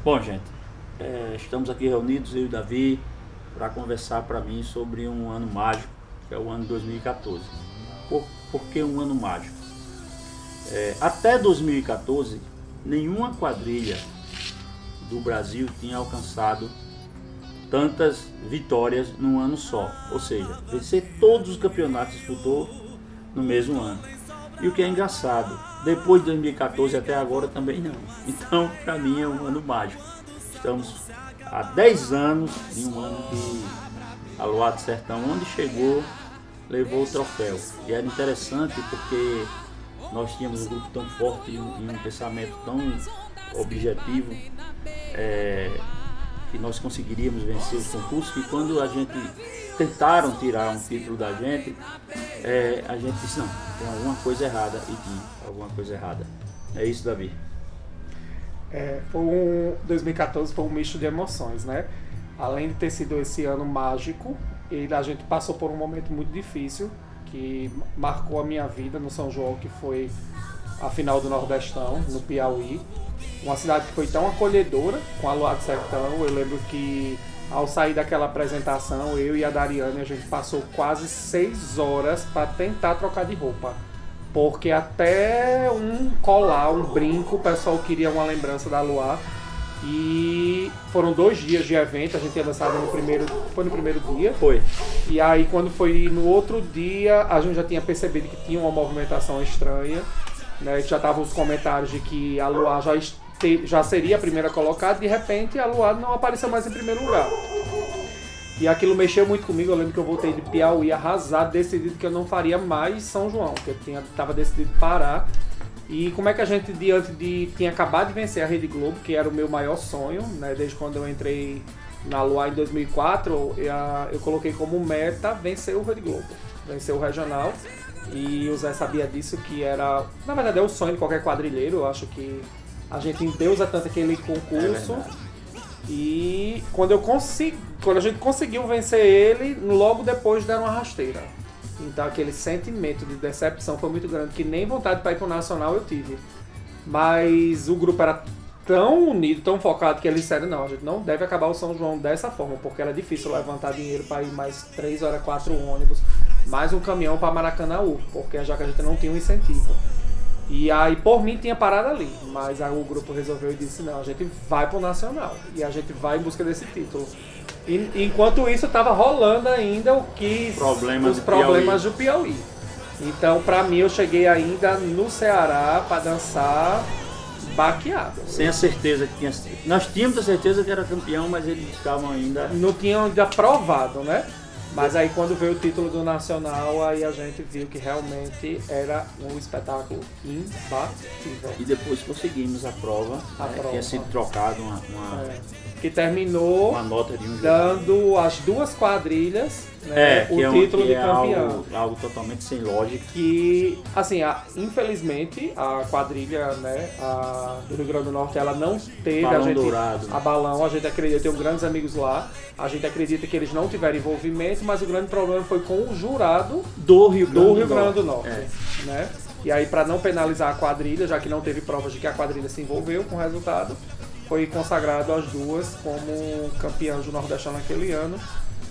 Bom, gente, estamos aqui reunidos, eu e o Davi, para conversar para mim sobre um ano mágico, que é o ano 2014. Por que um ano mágico? Até 2014, nenhuma quadrilha do Brasil tinha alcançado tantas vitórias num ano só. Ou seja, vencer todos os campeonatos disputou no mesmo ano. E o que é engraçado, depois de 2014 até agora também não. Então, para mim é um ano mágico. Estamos há 10 anos em um ano que a Aluá do Sertão, onde chegou, levou o troféu. E era interessante porque nós tínhamos um grupo tão forte e um pensamento tão objetivo, que nós conseguiríamos vencer os concursos, que quando a gente tentaram tirar um título da gente, a gente disse, não, tem alguma coisa errada, e tinha alguma coisa errada. É isso, Davi. 2014 foi um misto de emoções, né? Além de ter sido esse ano mágico, a gente passou por um momento muito difícil, que marcou a minha vida no São João, que foi a final do Nordestão, no Piauí. Uma cidade que foi tão acolhedora com a Aluá do Sertão. Eu lembro que ao sair daquela apresentação, eu e a Dariane, a gente passou quase 6 horas para tentar trocar de roupa. Porque até um colar, um brinco, o pessoal queria uma lembrança da Aluá. E foram 2 dias de evento, a gente tinha dançado no primeiro dia. Foi. E aí quando foi no outro dia, a gente já tinha percebido que tinha uma movimentação estranha, né? Já estavam os comentários de que a Aluá já seria a primeira colocada, de repente a Aluá não apareceu mais em primeiro lugar. E aquilo mexeu muito comigo. Eu lembro que eu voltei de Piauí arrasado, decidido que eu não faria mais São João, que eu estava decidido parar. E como é que a gente, tinha acabado de vencer a Rede Globo, que era o meu maior sonho, né? Desde quando eu entrei na Aluá em 2004, eu coloquei como meta vencer o Rede Globo, vencer o regional. E o Zé sabia disso, que era, na verdade, é o sonho de qualquer quadrilheiro. Eu acho que a gente endeusa tanto aquele concurso. E quando a gente conseguiu vencer ele, logo depois deram uma rasteira. Então aquele sentimento de decepção foi muito grande, que nem vontade para ir pro Nacional eu tive. Mas o grupo era tão unido, tão focado, que eles disseram, não, a gente não deve acabar o São João dessa forma, porque era difícil levantar dinheiro para ir mais 3 horas, 4 ônibus, mais um caminhão para Maracanãú, porque já que a gente não tinha um incentivo. E aí, por mim, tinha parado ali, mas aí o grupo resolveu e disse, não, a gente vai pro Nacional, e a gente vai em busca desse título. E enquanto isso, estava rolando ainda os problemas do Piauí. Então, pra mim, eu cheguei ainda no Ceará para dançar baqueado. Sem a certeza que tinha... Nós tínhamos a certeza que era campeão, mas eles estavam ainda... Não tinham ainda provado, né? Mas aí quando veio o título do Nacional, aí a gente viu que realmente era um espetáculo imbatível. E depois conseguimos a prova, tinha sido trocado que terminou uma nota de dando as 2 quadrilhas, né, o título de campeão. Algo totalmente sem lógica. Que, assim, infelizmente, a quadrilha, né, do Rio Grande do Norte, ela não teve Balão Dourado, a Balão. A gente acredita, eu tenho grandes amigos lá, a gente acredita que eles não tiveram envolvimento, mas o grande problema foi com o jurado do Rio Grande do Norte. Né? E aí, para não penalizar a quadrilha, já que não teve provas de que a quadrilha se envolveu com o resultado, foi consagrado as 2 como campeãs do Nordestão naquele ano.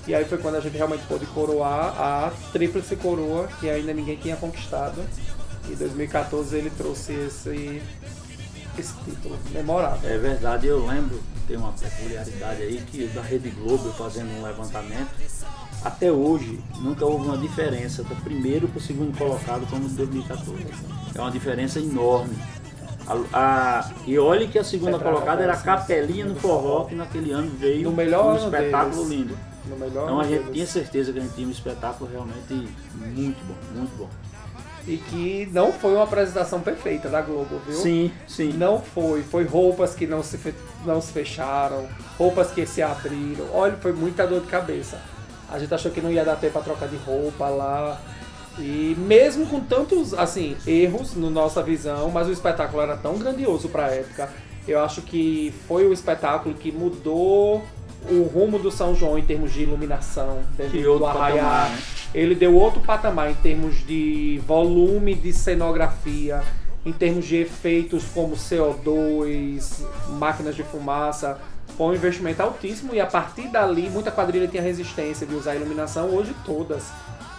E aí foi quando a gente realmente pôde coroar a tríplice coroa, que ainda ninguém tinha conquistado. E em 2014 ele trouxe esse título memorável. É verdade, eu lembro, tem uma peculiaridade aí, que da Rede Globo, fazendo um levantamento, até hoje nunca houve uma diferença do primeiro para o segundo colocado como em 2014. É uma diferença enorme. E olha que a segunda colocada era a Capelinha no Forró, que naquele ano veio um espetáculo lindo. Então a gente tinha certeza que a gente tinha um espetáculo realmente muito bom, muito bom. E que não foi uma apresentação perfeita da Globo, viu? Sim, sim. Não foi. Foi roupas que não se fecharam, roupas que se abriram. Olha, foi muita dor de cabeça. A gente achou que não ia dar tempo para trocar de roupa lá. E mesmo com tantos, assim, erros na nossa visão, mas o espetáculo era tão grandioso para a época. Eu acho que foi o espetáculo que mudou o rumo do São João em termos de iluminação, dentro do arraiá. Ele deu outro patamar em termos de volume de cenografia, em termos de efeitos como CO2, máquinas de fumaça, foi um investimento altíssimo e a partir dali muita quadrilha tinha resistência de usar iluminação, hoje todas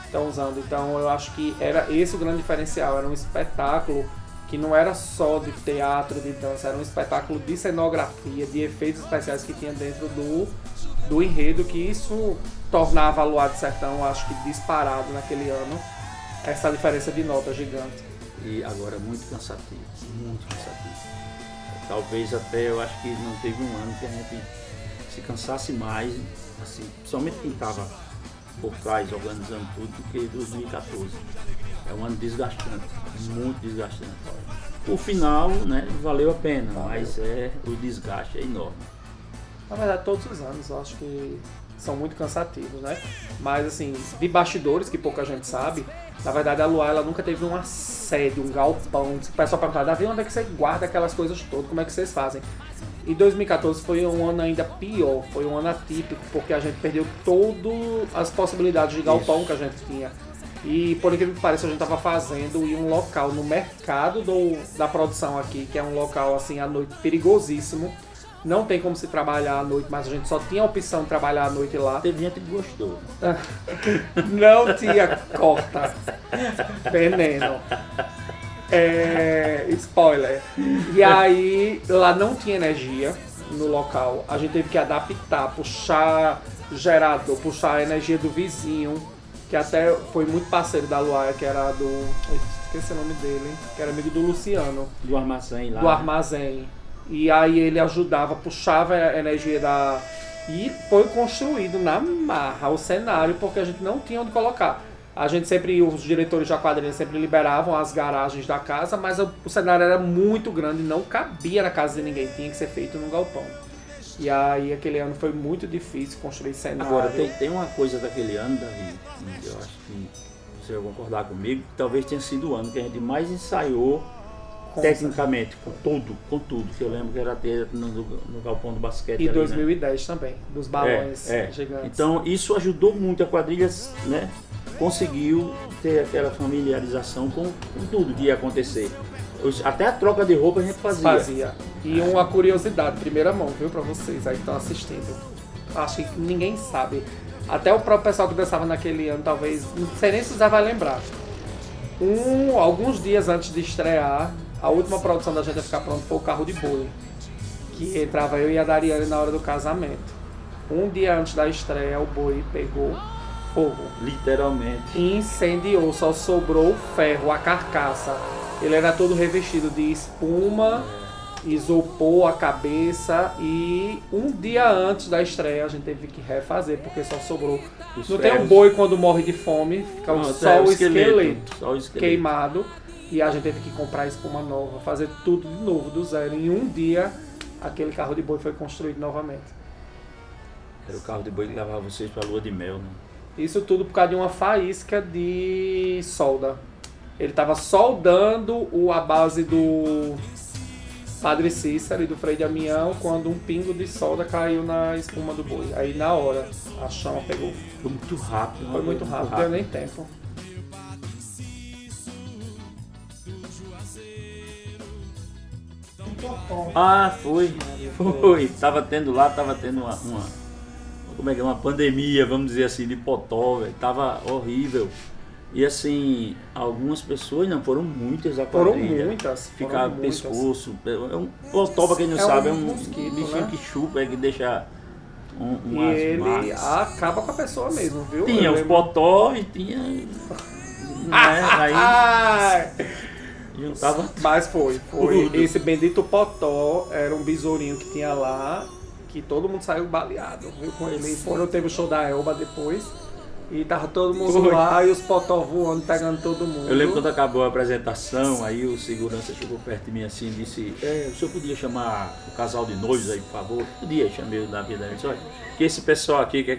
estão usando. Então eu acho que era esse o grande diferencial, era um espetáculo que não era só de teatro, de dança, era um espetáculo de cenografia, de efeitos especiais que tinha dentro do enredo, que isso tornava a Luar do Sertão, acho que disparado naquele ano, essa diferença de nota gigante. E agora muito cansativo, muito cansativo. Talvez até eu acho que não teve um ano que a gente se cansasse mais, assim, somente quem estava por trás organizando tudo, do que 2014. É um ano desgastante, muito desgastante. O final, né, valeu a pena, mas o desgaste é enorme. Na verdade, todos os anos eu acho que são muito cansativos, né? Mas assim, de bastidores, que pouca gente sabe, na verdade a Luar ela nunca teve uma sede, um galpão. O pessoal perguntava, Davi, onde é que você guarda aquelas coisas todas? Como é que vocês fazem? E 2014 foi um ano ainda pior, foi um ano atípico, porque a gente perdeu todas as possibilidades de galpão que a gente tinha. E por incrível que pareça, a gente estava fazendo em um local no mercado da produção aqui, que é um local assim à noite perigosíssimo. Não tem como se trabalhar à noite, mas a gente só tinha a opção de trabalhar à noite lá. Teve gente que gostou. Não tinha corta. Veneno. Spoiler. E aí, lá não tinha energia no local. A gente teve que adaptar, puxar gerador, puxar a energia do vizinho, que até foi muito parceiro da Luar, que era do... Esqueci o nome dele, que era amigo do Luciano. Do armazém lá. Do armazém. E aí ele ajudava, puxava a energia da... E foi construído na marra o cenário, porque a gente não tinha onde colocar. A gente sempre, os diretores da quadrilha sempre liberavam as garagens da casa, mas o cenário era muito grande, não cabia na casa de ninguém, tinha que ser feito num galpão. E aí aquele ano foi muito difícil construir cenário. Agora, tem uma coisa daquele ano, Davi, que eu acho que você vai concordar comigo, que talvez tenha sido o ano que a gente mais ensaiou tecnicamente, com tudo, que eu lembro que era ter no galpão do basquete. E ali, 2010 né? Também, dos balões gigantes. Então isso ajudou muito a quadrilha, né? Conseguiu ter aquela familiarização com tudo que ia acontecer. Até a troca de roupa a gente fazia. E uma curiosidade, primeira mão, viu, pra vocês aí que estão assistindo. Acho que ninguém sabe. Até o próprio pessoal que dançava naquele ano, talvez, não sei nem se você vai lembrar. Alguns dias antes de estrear, a última produção da gente a ficar pronto foi o Carro de Boi, que entrava eu e a Dariane na hora do casamento. Um dia antes da estreia, o boi pegou fogo. Literalmente. Incendiou, só sobrou o ferro, a carcaça. Ele era todo revestido de espuma, isopor a cabeça, e um dia antes da estreia a gente teve que refazer, porque só sobrou. Não tem um boi quando morre de fome, fica só o esqueleto queimado. E a gente teve que comprar espuma nova, fazer tudo de novo, do zero. Em um dia, aquele carro de boi foi construído novamente. Era o carro de boi que levava vocês para a lua de mel, né? Isso tudo por causa de uma faísca de solda. Ele estava soldando a base do Padre Cícero e do Frei Damião quando um pingo de solda caiu na espuma do boi. Aí na hora, a chama pegou. Foi muito rápido. Foi muito rápido, não deu nem tempo. Ah, foi. Tava tendo uma pandemia, vamos dizer assim, de potó, véio. Tava horrível. E assim, algumas pessoas, não foram muitas a quadrilha. Foram muitas. Ficava pescoço. Potó, pra quem não sabe, é um mosquito, bichinho, né? Que chupa, que deixa e ele acaba com a pessoa mesmo, viu? Tinha os potó e tinha... né? Aí... juntava. Mas foi. Esse bendito potó era um besourinho que tinha lá, que todo mundo saiu baleado, viu, com ele. Teve o show da Elba depois, e tava todo mundo lá, e os potó voando, pegando todo mundo. Eu lembro quando acabou a apresentação, aí o segurança chegou perto de mim assim e disse, o senhor podia chamar o casal de noivos aí, por favor? Podia, chamei o Davi, disse, olha, que esse pessoal aqui quer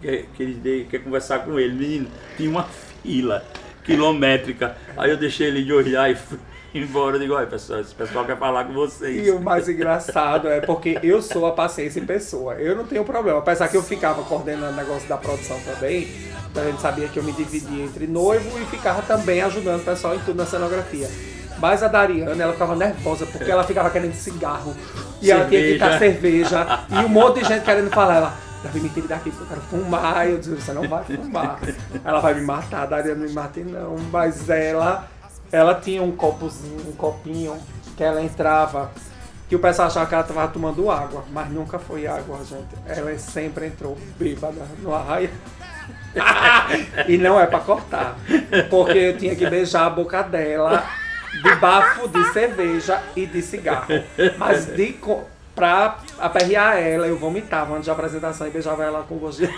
quer conversar com ele. Menino, tinha uma fila quilométrica. Aí eu deixei ele de olhar e fui embora. Eu digo, olha pessoal, esse pessoal quer falar com vocês. E o mais engraçado é porque eu sou a paciência em pessoa. Eu não tenho problema. Apesar que eu ficava coordenando o negócio da produção também, a gente sabia que eu me dividia entre noivo e ficava também ajudando o pessoal em tudo na cenografia. Mas a Dariane, ela ficava nervosa, porque ela ficava querendo cigarro. E ela tinha que dar cerveja. E um monte de gente querendo falar. Ela, Davi, me tire daqui, porque eu quero fumar. E eu disse, você não vai fumar. Ela vai me matar, a Dariane não me mata não. Mas ela tinha um copinho, que ela entrava, que o pessoal achava que ela estava tomando água. Mas nunca foi água, gente. Ela sempre entrou bêbada no arraia. E não é pra cortar, porque eu tinha que beijar a boca dela de bafo de cerveja e de cigarro. Mas pra aperrear ela, eu vomitava antes da apresentação e beijava ela com gosto de...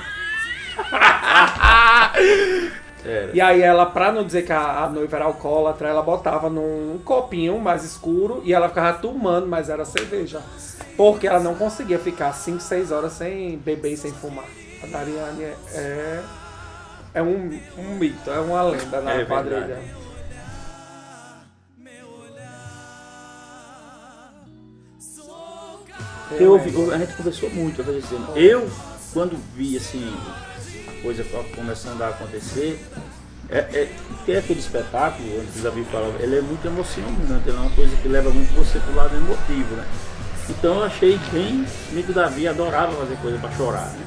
E aí ela, pra não dizer que a noiva era alcoólatra, ela botava num copinho mais escuro e ela ficava tomando, mas era cerveja. Porque ela não conseguia ficar 5, 6 horas sem beber e sem fumar. A Dariane é um mito, é uma lenda na quadrilha. A gente conversou muito, eu quando vi assim, a coisa começando a acontecer, tem aquele espetáculo, antes o Davi falava, ele é muito emocionante, é uma coisa que leva muito você pro lado emotivo, né? Então eu achei bem, meio que o Davi adorava fazer coisa pra chorar, né?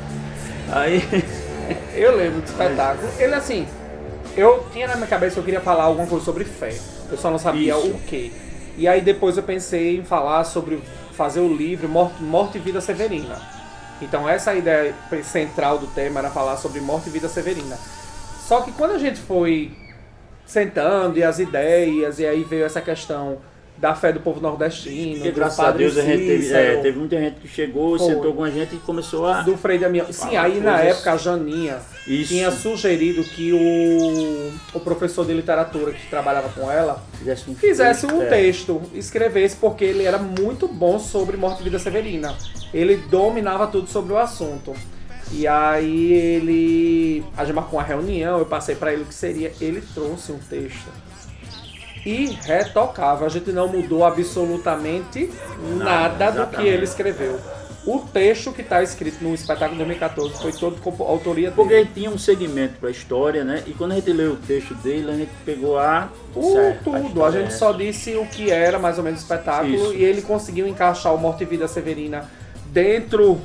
Aí... Eu lembro do espetáculo. Ele assim, eu tinha na minha cabeça que eu queria falar alguma coisa sobre fé. Eu só não sabia o quê. E aí depois eu pensei em falar sobre fazer o livro Morte e Vida Severina. Então essa ideia central do tema era falar sobre morte e vida severina. Só que quando a gente foi sentando e as ideias, e aí veio essa questão da fé do povo nordestino, porque, graças a Deus a gente teve muita gente que chegou, sentou com a gente e começou a... Do Frei Damião. Sim, aí na época a Janinha tinha sugerido que o professor de literatura que trabalhava com ela fizesse um texto, escrevesse, porque ele era muito bom sobre morte e vida severina. Ele dominava tudo sobre o assunto. E aí a gente marcou uma reunião, eu passei para ele o que seria, ele trouxe um texto irretocável, a gente não mudou absolutamente nada do que ele escreveu. O texto que está escrito no espetáculo de 2014 foi todo com autoria dele. Porque ele tinha um segmento para a história, né? E quando a gente leu o texto dele, a gente pegou tudo. A gente só disse o que era mais ou menos o espetáculo. Isso. E ele conseguiu encaixar o Morte e Vida Severina dentro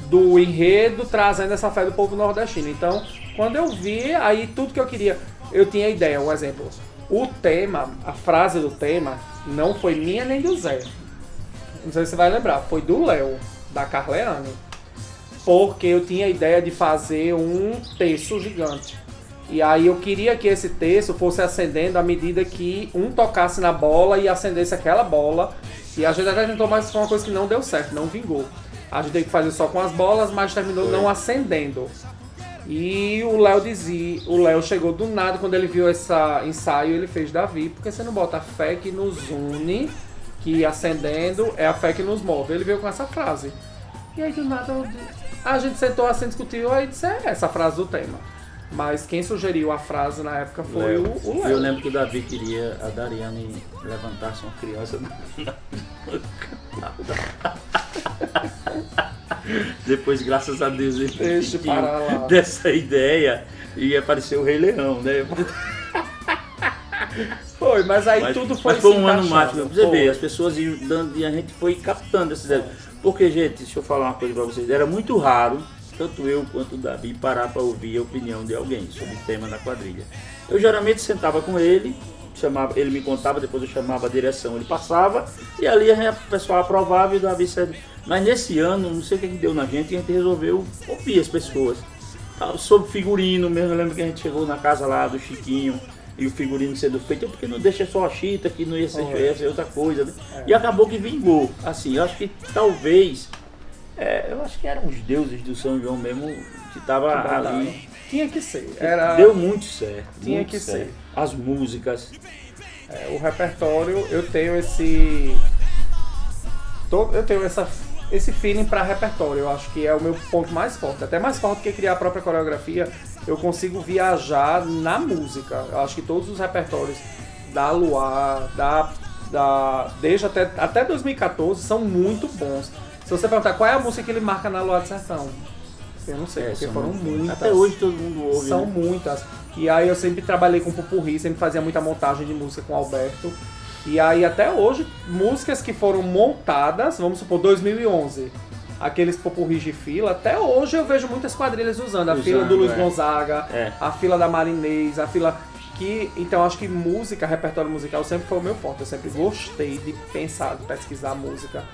do enredo, trazendo essa fé do povo nordestino. Então, quando eu vi, aí tudo que eu queria, eu tinha ideia, um exemplo. O tema, a frase do tema, não foi minha nem do Zé. Não sei se você vai lembrar, foi do Léo, da Carleane. Porque eu tinha a ideia de fazer um terço gigante. E aí eu queria que esse terço fosse acendendo à medida que um tocasse na bola e acendesse aquela bola. E a gente até tentou, mas foi uma coisa que não deu certo, não vingou. A gente teve que fazer só com as bolas, mas terminou não acendendo. E o Léo chegou do nada, quando ele viu esse ensaio, ele fez: Davi, por que você não bota a fé que nos une, que acendendo é a fé que nos move? Ele veio com essa frase. E aí do nada a gente sentou assim, discutiu, aí disse: é essa frase do tema. Mas quem sugeriu a frase na época foi o Léo. Eu lembro que o Davi queria a Dariane levantasse uma criança. Depois, graças a Deus, ele desistiu dessa ideia e apareceu o Rei Leão, né? Foi, mas aí tudo foi mas foi um ano mágico. Você vê, as pessoas iam dando e a gente foi captando essas ideias. Porque, gente, deixa eu falar uma coisa pra vocês. Era muito raro, tanto eu quanto o Davi, parar para ouvir a opinião de alguém sobre o tema da quadrilha. Eu geralmente sentava com ele, ele me contava, depois eu chamava a direção, ele passava, e ali o pessoal aprovava e o Davi saía. Mas nesse ano, não sei o que deu na gente, e a gente resolveu ouvir as pessoas. Sobre figurino mesmo, eu lembro que a gente chegou na casa lá do Chiquinho, e o figurino sendo feito, porque não deixa só a chita, que não ia ser outra coisa, né? E acabou que vingou. Assim, eu acho que talvez, eu acho que eram os deuses do São João mesmo, que estavam ali. Tinha que ser. Deu muito certo. Tinha muito que certo. ser. As músicas. O repertório, eu tenho esse feeling para repertório. Eu acho que é o meu ponto mais forte. Até mais forte que criar a própria coreografia. Eu consigo viajar na música. Eu acho que todos os repertórios da Luar, desde até 2014 são muito bons. Se você perguntar qual é a música que ele marca na Luar do Sertão, eu não sei, porque foram muitas. Até hoje todo mundo ouve. São muitas. E aí eu sempre trabalhei com pupurri, sempre fazia muita montagem de música com o Alberto. E aí até hoje, músicas que foram montadas, vamos supor, 2011, aqueles popurris de fila, até hoje eu vejo muitas quadrilhas usando. A fila do Luiz Gonzaga, a fila da Marinês, a fila... Então acho que música, repertório musical sempre foi o meu forte. Eu sempre gostei de pensar, de pesquisar música.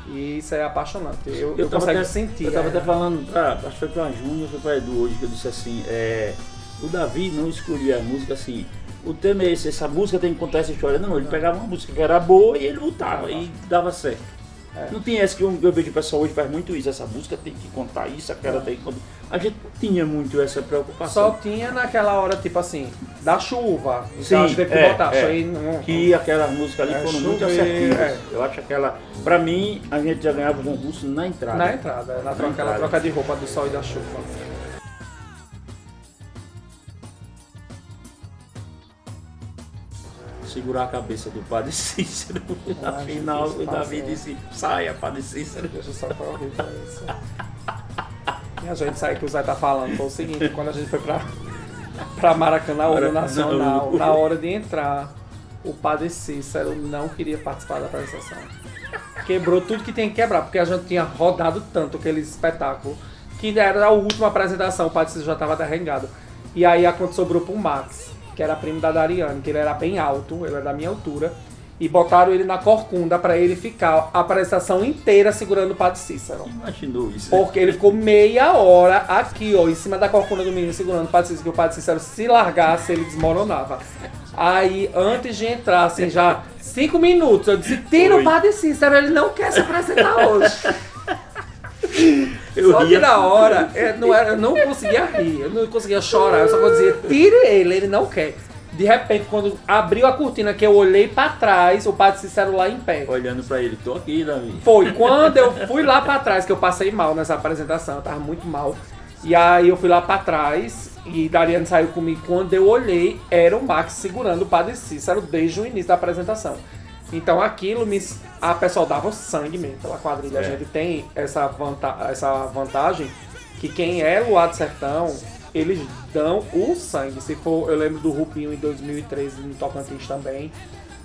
E isso é apaixonante. Eu consigo sentir. Eu tava até falando, acho que foi pra Júnior, foi pra Edu hoje, que eu disse assim, o Davi não escolhia a música assim, o tema é esse, essa música tem que contar essa história. Não, ele pegava uma música que era boa e ele botava e dava certo. Não tinha essa que eu vejo o pessoal hoje faz muito isso, essa música tem que contar isso, aquela tem que contar. A gente não tinha muito essa preocupação. Só tinha naquela hora, tipo assim, da chuva. Então sim, a gente teve que botar. Que aquela música ali foram muito assertivas. Eu acho que aquela, pra mim, a gente já ganhava o concurso na entrada. Na entrada, aquela troca de roupa do sol e da chuva. Segurar a cabeça do Padre Cícero. Afinal, o Davi disse, saia, Padre Cícero. Deixa eu só pra horrível isso. E a gente sabe que o Zé tá falando, foi o seguinte, quando a gente foi pra Maracanã, o Nacional, na hora de entrar, o Padre Cícero não queria participar da apresentação. Quebrou tudo que tem que quebrar, porque a gente tinha rodado tanto aquele espetáculo, que era a última apresentação, o Padre Cícero já estava derrengado. E aí sobrou pro Max, que era primo da Dariane, que ele era bem alto, ele era da minha altura, e botaram ele na corcunda pra ele ficar a apresentação inteira segurando o Padre Cícero. Imaginou isso? Porque ele ficou meia hora aqui, ó, em cima da corcunda do menino segurando o Padre Cícero, que o Padre Cícero se largasse, ele desmoronava. Aí, antes de entrar, assim, já 5 minutos, eu disse, tira o Padre Cícero, ele não quer se apresentar hoje. Só que na hora, eu não conseguia rir, eu não conseguia chorar, eu só dizia, tire ele não quer. De repente, quando abriu a cortina, que eu olhei pra trás, o Padre Cícero lá em pé. Olhando pra ele, tô aqui, Davi. Foi quando eu fui lá pra trás, que eu passei mal nessa apresentação, eu tava muito mal. E aí eu fui lá pra trás, e Dariane saiu comigo. Quando eu olhei, era o Max segurando o Padre Cícero desde o início da apresentação. Então aquilo a pessoa dava sangue mesmo pela quadrilha. A gente tem essa vantagem que quem é Luar do Sertão, eles dão o sangue. Se for, eu lembro do Rubinho em 2013 no Tocantins também,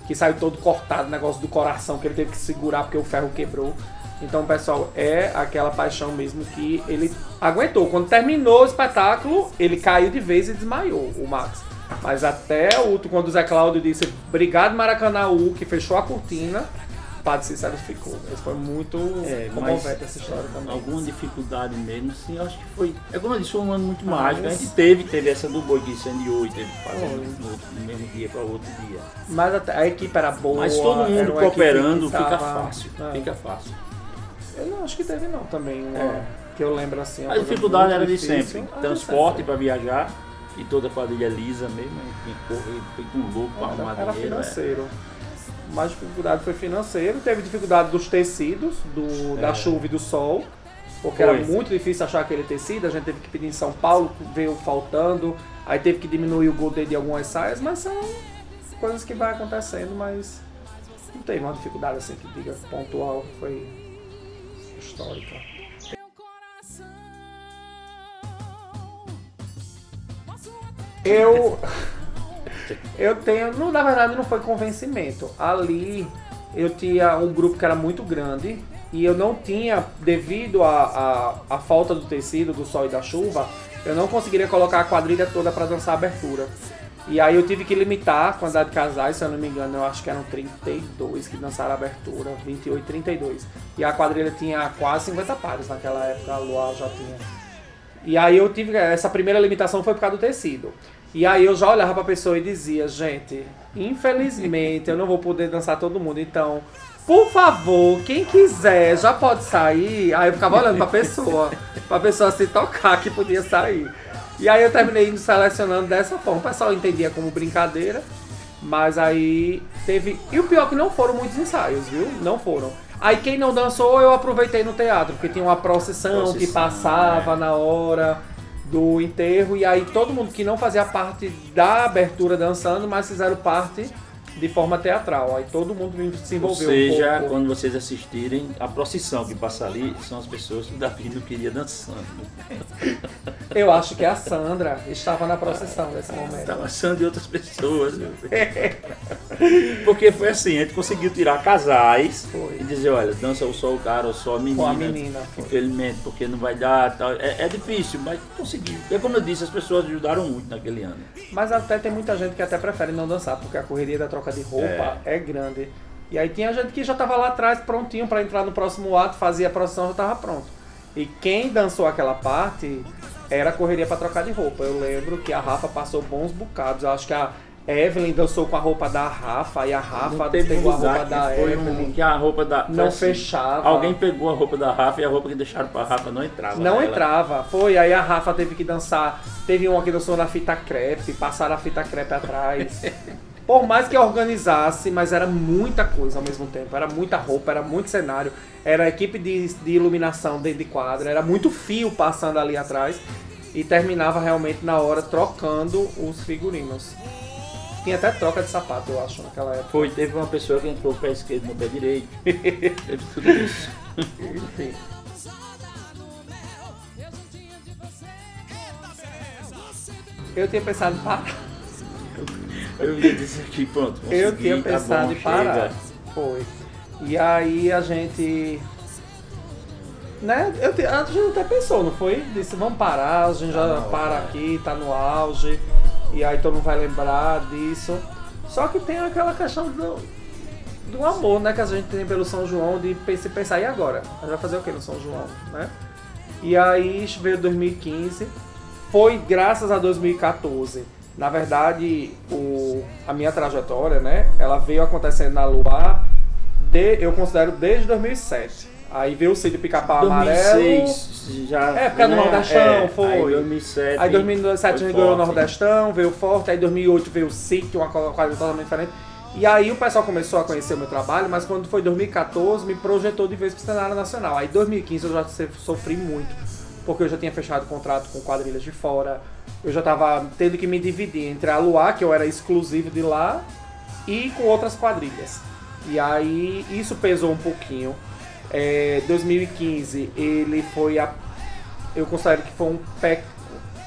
que saiu todo cortado, negócio do coração que ele teve que segurar porque o ferro quebrou. Então, pessoal, é aquela paixão mesmo que ele aguentou. Quando terminou o espetáculo, ele caiu de vez e desmaiou, o Max. Mas até quando o Zé Cláudio disse obrigado Maracanãú, que fechou a cortina, o Padre Cícero ficou. Isso foi muito comovente essa história também. Alguma dificuldade mesmo, sim, eu acho que foi. É como eu disse, foi um ano muito mágico. A gente teve essa do boi que incendiou e teve que fazer no mesmo dia para outro dia. Mas a equipe era boa. Mas todo mundo cooperando fica fácil. Fica fácil. Eu não acho que teve não também. Que eu lembro assim. A dificuldade era de sempre. Transporte para viajar. E toda a quadrilha lisa mesmo, tinha que correr feito um louco para arrumar dinheiro. Era financeiro. Mais dificuldade foi financeiro. Teve dificuldade dos tecidos, da chuva e do sol. Porque era muito difícil achar aquele tecido. A gente teve que pedir em São Paulo, veio faltando. Aí teve que diminuir o godê de algumas saias. Mas são coisas que vai acontecendo. Mas não teve uma dificuldade assim que diga pontual. Foi histórica. Eu tenho, na verdade não foi convencimento. Ali eu tinha um grupo que era muito grande e eu não tinha, devido à falta do tecido, do sol e da chuva, eu não conseguiria colocar a quadrilha toda para dançar a abertura. E aí eu tive que limitar a quantidade de casais, se eu não me engano, eu acho que eram 32 que dançaram a abertura, 28, 32. E a quadrilha tinha quase 50 pares naquela época, a Luar já tinha. E aí eu tive, essa primeira limitação foi por causa do tecido. E aí eu já olhava pra pessoa e dizia, gente, infelizmente eu não vou poder dançar todo mundo, então, por favor, quem quiser já pode sair. Aí eu ficava olhando pra pessoa se tocar que podia sair. E aí eu terminei selecionando dessa forma. O pessoal entendia como brincadeira, mas aí teve... E o pior é que não foram muitos ensaios, viu? Não foram. Aí quem não dançou eu aproveitei no teatro, porque tinha uma procissão que passava na hora do enterro, e aí todo mundo que não fazia parte da abertura dançando, mas fizeram parte de forma teatral. Aí todo mundo se Ou envolveu seja, um pouco. quando vocês assistirem, a procissão que passa ali são as pessoas que o Davi não queria dançando. Eu acho que a Sandra estava na procissão nesse momento. Estava passando de outras pessoas. Porque foi assim, a gente conseguiu tirar casais Foi. e dizer, olha, dança ou só o cara ou só a menina. Com a menina, foi. Infelizmente, porque não vai dar. Tal. É difícil, mas conseguiu. E como eu disse, as pessoas ajudaram muito naquele ano. Mas até tem muita gente que até prefere não dançar, porque a correria da troca de roupa é grande. E aí tinha gente que já estava lá atrás prontinho para entrar no próximo ato, fazia a procissão, já estava pronto. E quem dançou aquela parte era a correria para trocar de roupa. Eu lembro que a Rafa passou bons bocados. Eu acho que a Evelyn dançou com a roupa da Rafa e a Rafa pegou a roupa da Evelyn. Que a roupa da não assim, fechava. Alguém pegou a roupa da Rafa e a roupa que deixaram pra Rafa não entrava. Não nela. entrava. Foi, aí a Rafa teve que dançar. Teve uma que dançou na fita crepe, passaram a fita crepe atrás. Por mais que organizasse, mas era muita coisa ao mesmo tempo. Era muita roupa, era muito cenário. Era equipe de iluminação dentro de quadra. Era muito fio passando ali atrás. E terminava realmente na hora trocando os figurinos. Tinha até troca de sapato, eu acho, naquela época. Teve uma pessoa que entrou com o pé esquerdo no pé direito. Teve tudo isso. Enfim. Eu tinha pensado em parar. Eu ia dizer aqui, pronto. Eu consegui, tinha tá pensado bom, em parar. chega. Foi. E aí a gente. Né? A gente até pensou, não foi? Disse, vamos parar, a gente já para aqui, tá no auge. E aí todo mundo vai lembrar disso. Só que tem aquela questão do amor, né? Que a gente tem pelo São João, de pensar, e agora? A gente vai fazer o que no São João, né? E aí veio 2015. Foi graças a 2014. Na verdade, a minha trajetória, né? Ela veio acontecendo na Luar, eu considero desde 2007. Aí veio o Sítio Pica-Pau Amarelo. 2006 já. Época do Nordestão, foi. Aí 2007. Aí 2007 a gente ganhou o forte. Nordestão, veio forte. Aí 2008 veio o Sítio, uma coisa totalmente diferente. E aí o pessoal começou a conhecer o meu trabalho, mas quando foi 2014 me projetou de vez pro cenário nacional. Aí 2015 eu já sofri muito, porque eu já tinha fechado contrato com quadrilhas de fora. Eu já tava tendo que me dividir entre a Luar, que eu era exclusivo de lá, e com outras quadrilhas. E aí isso pesou um pouquinho. 2015 ele foi eu considero que foi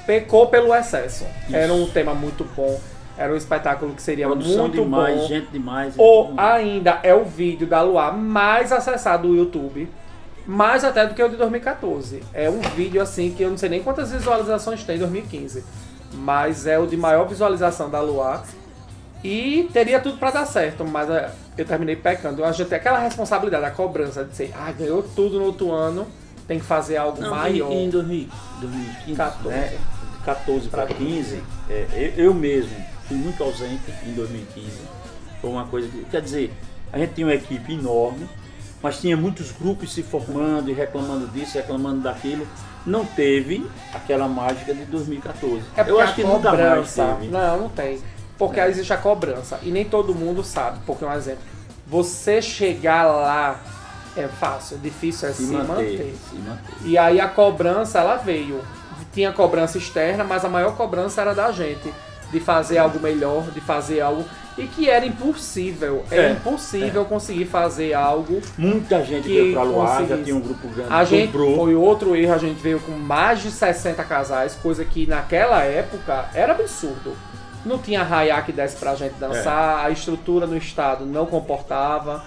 pecou pelo excesso. Isso. Era um tema muito bom, era um espetáculo que seria Produção muito demais, bom. gente demais. Ou ainda é o vídeo da Luar mais acessado do YouTube, mais até do que o de 2014. É um vídeo assim que eu não sei nem quantas visualizações tem em 2015, mas é o de maior visualização da Luar. E teria tudo pra dar certo, mas eu terminei pecando. A gente tem aquela responsabilidade, a cobrança de dizer, ganhou tudo no outro ano, tem que fazer algo maior. Em 2015, 14. né? 14 para 15, eu mesmo fui muito ausente em 2015. Foi uma coisa que, quer dizer, a gente tinha uma equipe enorme, mas tinha muitos grupos se formando e reclamando disso, reclamando daquilo. Não teve aquela mágica de 2014. Eu acho que nunca mais teve. Não tem. Porque aí existe a cobrança. E nem todo mundo sabe. Porque, um exemplo, você chegar lá é fácil, difícil é se manter. E aí a cobrança, ela veio. Tinha cobrança externa, mas a maior cobrança era da gente. De fazer algo melhor, de fazer algo... E que era impossível. Impossível conseguir fazer algo. Muita gente que veio pra Luar, já conseguisse. tinha um grupo grande. A gente foi outro erro, a gente veio com mais de 60 casais, coisa que naquela época era absurdo. Não tinha raiá que desse pra gente dançar, a estrutura no estado não comportava.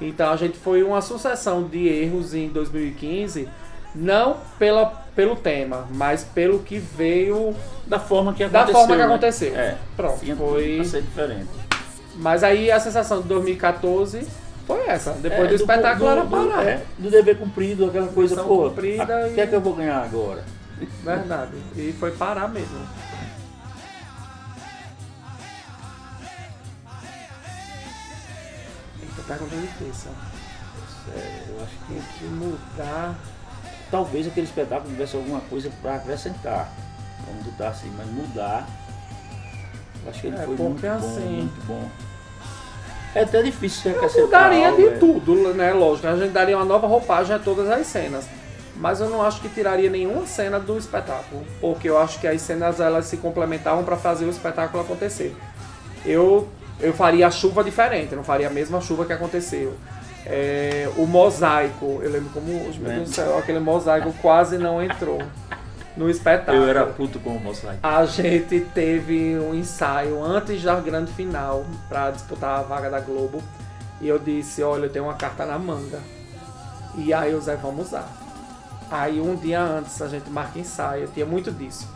Então a gente foi uma sucessão de erros em 2015, não pelo tema, mas pelo que veio da forma que aconteceu. Da forma que aconteceu. Pronto, foi ser diferente. Mas aí a sensação de 2014 foi essa. Depois do espetáculo era parar. Do dever cumprido, aquela coisa, cumprida. O que é que eu vou ganhar agora? Verdade. E foi parar mesmo. Pergunta difícil. Eu acho que tem que mudar. Talvez aquele espetáculo tivesse alguma coisa para acrescentar. Vamos botar assim, mas mudar. Eu acho que ele foi muito assim, bom, muito bom. É até difícil você acrescentar. Mudaria de tudo, né? Lógico. A gente daria uma nova roupagem a todas as cenas. Mas eu não acho que tiraria nenhuma cena do espetáculo. Porque eu acho que as cenas elas se complementavam para fazer o espetáculo acontecer. Eu eu faria a chuva diferente, eu não faria a mesma chuva que aconteceu. O mosaico, eu lembro como, meu Deus do céu, aquele mosaico quase não entrou no espetáculo. Eu era puto com o mosaico. A gente teve um ensaio antes da grande final para disputar a vaga da Globo e eu disse, olha, eu tenho uma carta na manga. E aí o Zé, vamos usar. Aí um dia antes a gente marca ensaio, tinha muito disso.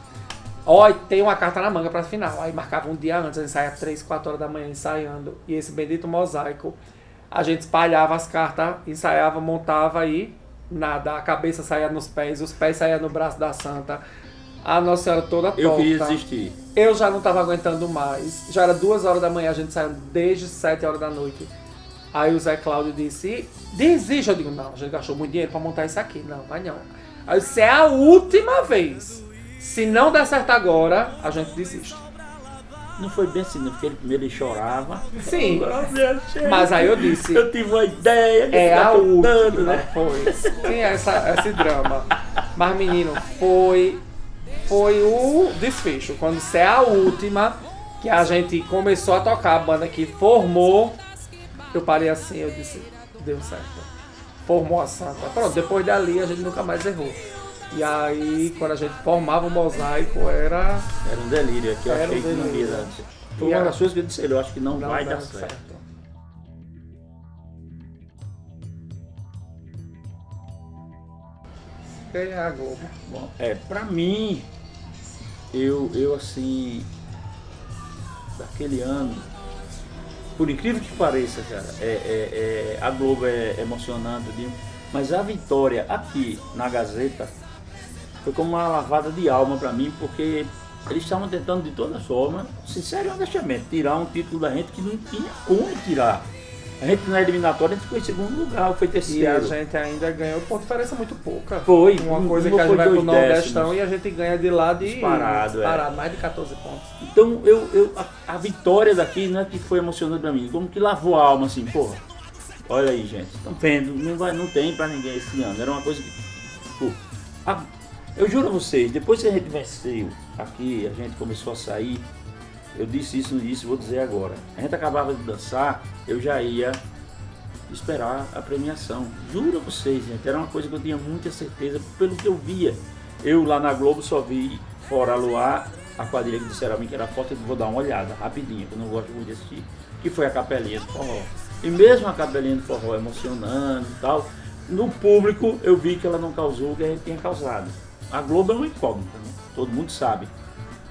Tem uma carta na manga pra final. Aí marcava um dia antes, a gente saía 3, 4 horas da manhã ensaiando. E esse bendito mosaico, a gente espalhava as cartas, ensaiava, montava aí, nada. A cabeça saía nos pés, os pés saíam no braço da Santa. A Nossa Senhora toda torta. Eu quis desistir. Eu já não tava aguentando mais. Já era 2 horas da manhã, a gente saiu desde 7 horas da noite. Aí o Zé Cláudio disse, desiste. Eu digo, não, a gente gastou muito dinheiro pra montar isso aqui. Não, vai não. Aí eu disse, é a última vez. Se não der certo agora, a gente desiste. Não foi bem assim, porque ele chorava. Sim, mas aí eu disse, eu tive uma ideia. É a última, né? Foi. Tinha esse drama. Mas menino, foi o desfecho. Quando isso é a última, que a gente começou a tocar, a banda que formou, eu parei assim, eu disse, deu certo. Formou a Santa. Pronto, depois dali a gente nunca mais errou. E aí, quando a gente formava o mosaico, era um delírio. Aqui eu achei que não ia dar certo. Foi uma das coisas que eu disse, eu acho que não vai dar certo. Quem é a Globo? Bom, pra mim, eu assim, daquele ano, por incrível que pareça, cara, a Globo é emocionante, mas a vitória aqui na Gazeta foi como uma lavada de alma pra mim, porque eles estavam tentando de toda forma, sincero e honestamente, tirar um título da gente que não tinha como tirar. A gente na eliminatória a gente ficou em segundo lugar, foi terceiro. E a gente ainda ganhou por diferença muito pouca. Foi. Uma coisa que a gente vai pro Nordestão e a gente ganha de lá de disparado, mais de 14 pontos. Então a vitória daqui, né, que foi emocionante pra mim, como que lavou a alma assim, porra. Olha aí, gente, estão vendo, não tem pra ninguém esse ano. Era uma coisa que, pô, eu juro a vocês, depois que a gente venceu aqui, a gente começou a sair, eu disse isso no início, vou dizer agora. A gente acabava de dançar, eu já ia esperar a premiação. Juro a vocês, gente, era uma coisa que eu tinha muita certeza pelo que eu via. Eu lá na Globo só vi Fora a Luar, a quadrilha que disseram a mim que era forte, eu vou dar uma olhada rapidinho, que eu não gosto muito de assistir, que foi a Capelinha do Forró. E mesmo a Capelinha do Forró emocionando e tal, no público eu vi que ela não causou o que a gente tinha causado. A Globo é uma incógnita, né? Todo mundo sabe.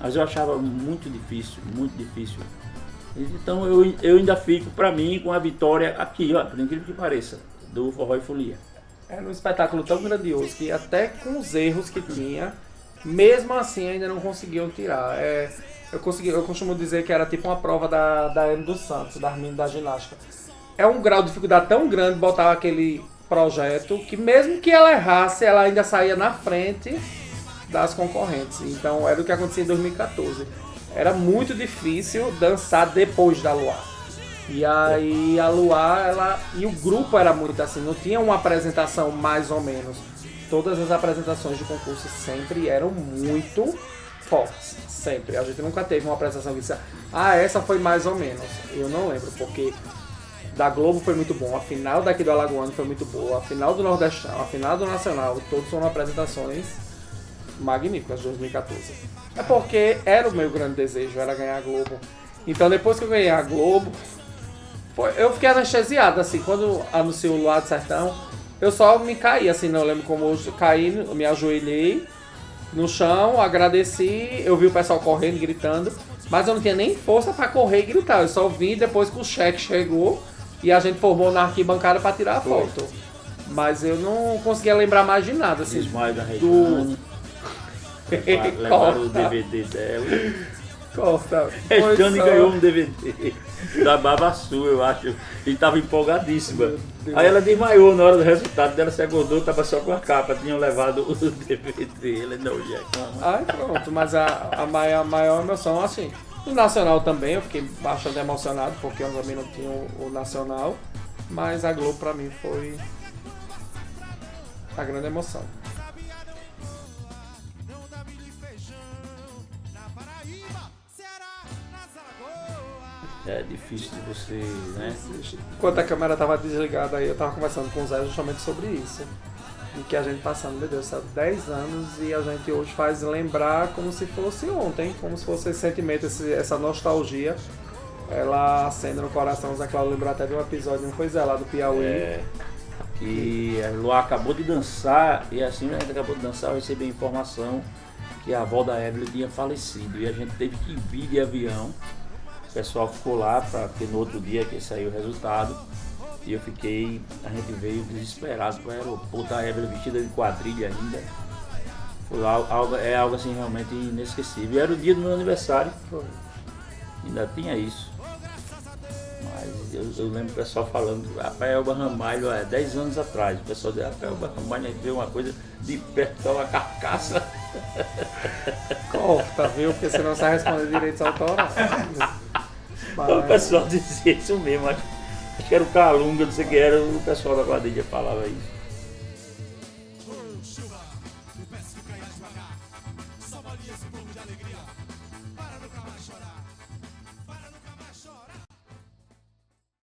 Mas eu achava muito difícil, muito difícil. Então eu ainda fico, pra mim, com a vitória aqui, ó, por incrível que pareça, do Forró e Folia. Era um espetáculo tão grandioso que até com os erros que tinha, mesmo assim ainda não conseguiam tirar. Eu costumo dizer que era tipo uma prova da Ana dos Santos, da Armindo da ginástica. É um grau de dificuldade tão grande botar aquele projeto que mesmo que ela errasse, ela ainda saía na frente das concorrentes. Então era o que acontecia em 2014. Era muito difícil dançar depois da Luar. E aí a Luar, e o grupo era muito assim, não tinha uma apresentação mais ou menos. Todas as apresentações de concurso sempre eram muito fortes, sempre. A gente nunca teve uma apresentação que disse, essa foi mais ou menos. Eu não lembro, porque da Globo foi muito bom, a final daqui do Alagoano foi muito boa, a final do Nordestão, a final do Nacional, todos foram apresentações magníficas de 2014. É porque era o meu grande desejo, era ganhar a Globo. Então depois que eu ganhei a Globo, eu fiquei anestesiado, assim, quando anunciou o Luar do Sertão, eu só me caí, assim, não lembro como eu caí, eu me ajoelhei no chão, agradeci, eu vi o pessoal correndo, gritando, mas eu não tinha nem força pra correr e gritar, eu só vim depois que o cheque chegou e a gente formou na arquibancada pra tirar a foto. Mas eu não conseguia lembrar mais de nada, assim. Desmaio da Regiane. Levaram o DVD dela. Corta. Regiane ganhou um DVD da Babaçu, eu acho. E tava empolgadíssima. Aí ela desmaiou na hora do resultado dela, se acordou, tava só com a capa. Tinham levado o DVD. Ela não ia. Ai, pronto. Mas a maior emoção, assim. No Nacional também, eu fiquei bastante emocionado, porque eu também não tinha o Nacional. Mas a Globo pra mim foi a grande emoção. É difícil de você, né? Enquanto a câmera estava desligada aí, eu estava conversando com o Zé justamente sobre isso. E que a gente passando, meu Deus, 10 anos e a gente hoje faz lembrar como se fosse ontem, como se fosse esse sentimento, essa nostalgia. Ela acende no coração, Zé Cláudio lembrou até de um episódio, não foi Zé, lá do Piauí. Que a Luá acabou de dançar e assim a gente acabou de dançar, eu recebi a informação que a avó da Evelyn tinha falecido e a gente teve que vir de avião. O pessoal ficou lá, porque no outro dia que saiu o resultado, e a gente veio desesperado para o aeroporto, a Evelyn vestida de quadrilha ainda. Foi algo assim realmente inesquecível. E era o dia do meu aniversário, ainda tinha isso. Mas eu lembro o pessoal falando, Rafaelba Ramalho, 10 anos atrás, o pessoal dizia, Rafaelba Ramalho, a gente vê uma coisa de perto, uma carcaça. Corta, viu? Porque senão você vai responder direitos autorais. O pessoal dizia isso mesmo, acho que era o Calunga, não sei o que era, o pessoal da quadrilha falava isso.